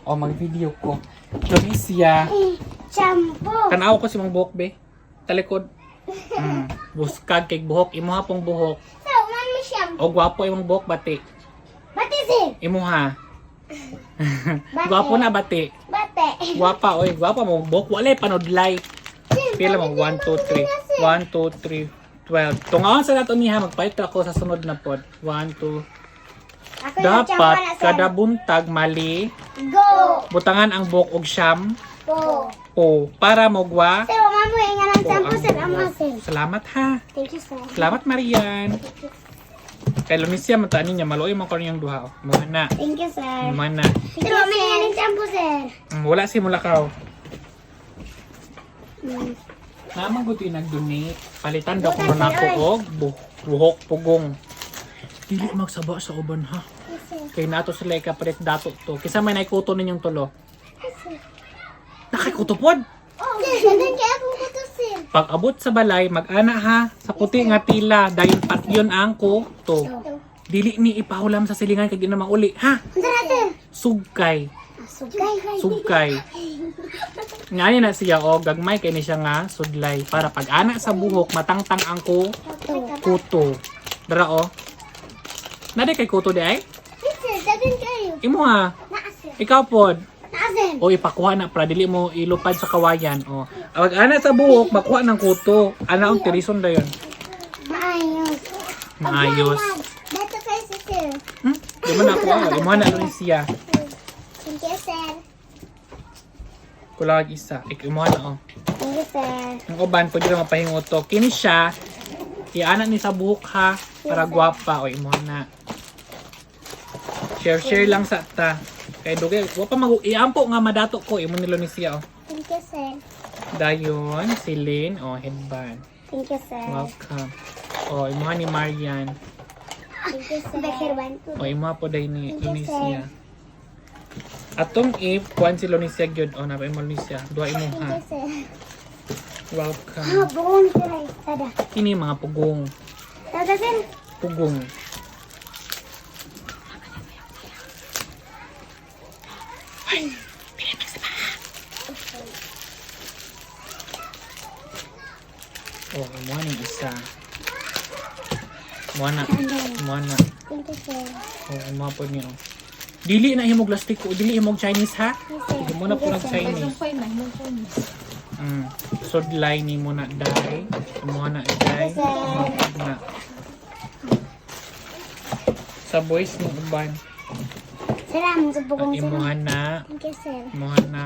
O, mag-video ko. Lonisya. Shampoo. Tanaw ko si mong buhok, be. Talikod. Buskag kay buhok. Imuha pong buhok. So, man mo shampoo. O, gwapo imong buhok, bati. Bate, sir. Imuha. Bate. Gwapo na, bati. Bate. Gwapa, oy. Gwapa mo buhok. Walay panudlay. Pila mo? 1, 2, 3. 1, 2, 3, 12. Tungaon sa nato niya. Magpalit ako sa sunod na pod. 1, 2. Ako yung shampoo Dapat na, sir. kada buntag mali. Go. Butangan ang buhok og siyam. Po. O, para mogwa. Sir, man mo yung nga ng shampoo, sir. Ama, sir. Salamat ha. Thank you, sir. Salamat Marian. Kay Lunisya matani niya maluoy mo ko niyang duha. Mana. Thank you, sir. Mana. Sir, man mo yung nga ng shampoo, sir. Wala si Mulakaw. Mm. Naman guti nag-donate. Palitan daw ko Butas, na ako sir, og buhok pugong. Dili magsaba sa uban ha. Yes, sir. Kay nato sila ikapalit dato to. Kisa may naikuto ninyong tulo. Yes, sir. Nakikuto pod. Oh, sir, ganun kaya akong kuto, sir. Pag abot sa balay, mag-ana ha. Sa puti nga tila. Dahil pat yun ang kuto. Dili ni ipahulam sa silingan kay di na mauli. Ha? Sir, sir. Sugkay. Sugay. Sugkay. Nga na siya o gagmay kay ni siya nga sudlay. Para pag ana sa buhok, matangtang ang kuto. Dara o. Nade kay kuto di ay? Yes, sir, dagan kayo. Imo ha. Naa, sir. Ikaw pod. Naa, sir. O ipakuha na para dili mo ilupad sa kawayan. O. Pag ana sa buhok, makuha ng kuto. Ana ang tirison dayon. Maayos. Maayos. Dito kayo, sir. Di mo na ako. Imo na lang siya. Thank you, sir. Kulag isa. Imo na o. Thank you, sir. Ang uban, pwede na mapahinguto. Kini siya, iana ni sa buhok ha, para gwapa. O, imo na. Share lang sa ta. Kaya dugay, wapa iampo nga madato ko. Imo nilo ni siya, o. Thank you, sir. Dayon, silin, o, headband. Thank you, sir. Welcome. O, imo ni Marian. Thank you, sir. Becker one, two. O, imo po day ni Thank you, Lunisia. Atong if, kuhan si Lunisia gyud. O, napa imo Lunisia. Dua imo Thank ha. you, sir. Welcome. Buong, sir. Tada. Kini mga pugong. Tada, sir. Pugong. Oh, mo ni isa. Mo na. Mo na. Thank you, sir. Oh, mo po niyo. Dili na himog plastic ko, dili himog Chinese ha. Yes, sir. Sige mo na po ng Chinese. Sudlay ni mo na dai. Mo na dai. Yes, sir. Na. Sa boys mo uban. Sir, ang sa bugong, sir. Imuha na. Thank you, sir. Imuha na.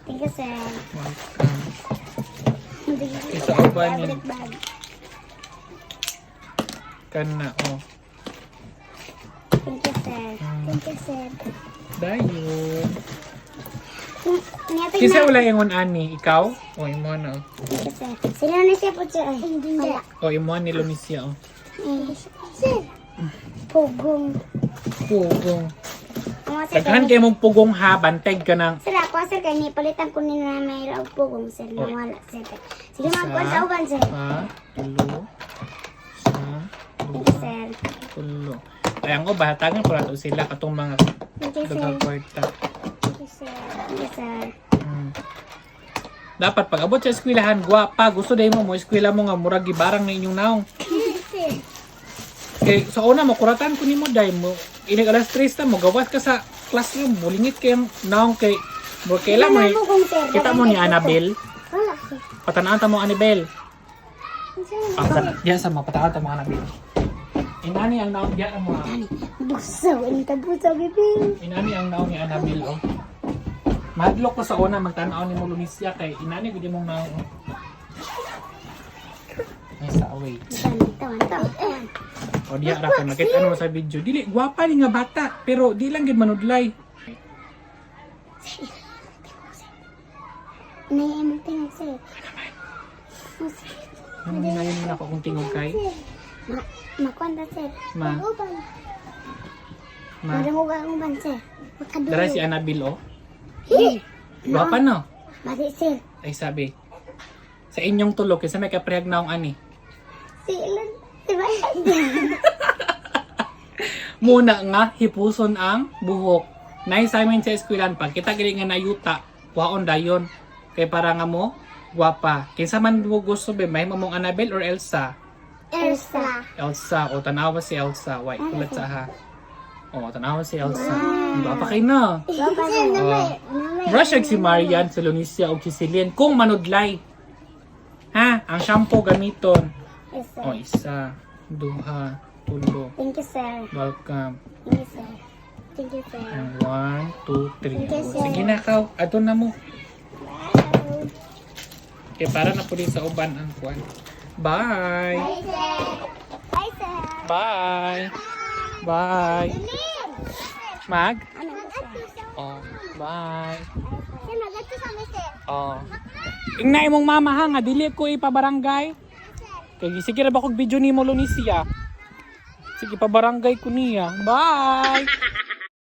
Thank you, sir. Welcome. Thank you, Isa uban ni Balik bag. kana oh. Thank you, sir. Thank you, sir. Dayon. Ngapit Kisa na. wala ingon ani ikaw? O imo na. Thank you, sir. Sino na siya po, sir? Ay, wala. O imo ni Lunisia oh. Sir. Pugong. Pugong. Ang sir, Daghan kay mong pugong ha, banteg ka nang sir, ako, sir, kaya palitan ko nila na may raw pugong, sir. Oy. Nawala, sir. Sige, Isa. magkuhan sa uban, sir. ha, tulo, sa, Thank you, duha, sir. tulo. Ay ang uba, hatangan ko na to sila katong mga Thank you, sir. daghang kwarta. Thank you, sir. Thank you, sir. Dapat pag abot sa eskwelahan, gwapa, gusto dahil mo eskwela mo nga murag gibarang na inyong naong. Sir. Kay sa una mo kuratan ko nimo dai mo inig alas 3 ta mo gawas ka sa classroom bulingit kay naong kay mo kailan mo Ano pugong, sir? kita mo ni Annabelle Wala, sir. patanaan ta mo Annabelle Sir. diyan sa mga patanaan ta mo Annabelle inani ang naong diyan mo Busaw, ini ka busaw, baby. inani ang naong ni Annabelle oh madlok ko sa una magtanaw ni mo Lunisya kay inani gud imong naong oh. Ay sa wait Tawan. o diya ra kay makita ano sa video dili gwapa ni nga bata pero di lang gid manudlay. Naiimong tingog, sir. Ano ngayon ako kung tingog kay? Makwanta, sir. Ma. Uban. Ma. Madangugang uban, sir. Makadulo. Dara si Annabelle oh. Hey. Gwapa no? Mati, sir. Ay sabi. Sa inyong tulog kasi may kaprehag naong ani. Si Ilan. Diba? Muna nga hipuson ang buhok. Nay sa amin sa eskwelahan pag kita gili nga nayuta, waon dayon. Kay para nga mo gwapa. Kinsa man mo gusto be, may mamong Annabelle or Elsa? Elsa. Elsa, o tanawa si Elsa. Wait, kulat sa ha. O, tanawa si Elsa. Gwapa kay na. Brush si Marian, si Lunicia, o si Celine. Kung manudlay. Ha? Ang shampoo gamiton. Yes, sir. O, isa, duha, tulo. Thank you, sir. Welcome. Thank you, sir. Thank you, sir. And 1, 2, 3. Thank you, sir. Sige na, Kaw. Ato na mo. Bye. Okay, para na po din sa uban ang kuwan. Bye! Bye, sir. Bye, sir. Bye! Bye! Mag? Ano ba, sir? Oh, bye! Sir, mag-ato sa amin, sir. Oh. Ingna imong mama ha, nga dili ko ipabarangay. Kay sige ra ba kog video nimo Lunicia? Sige pabarangay ko niya. Bye.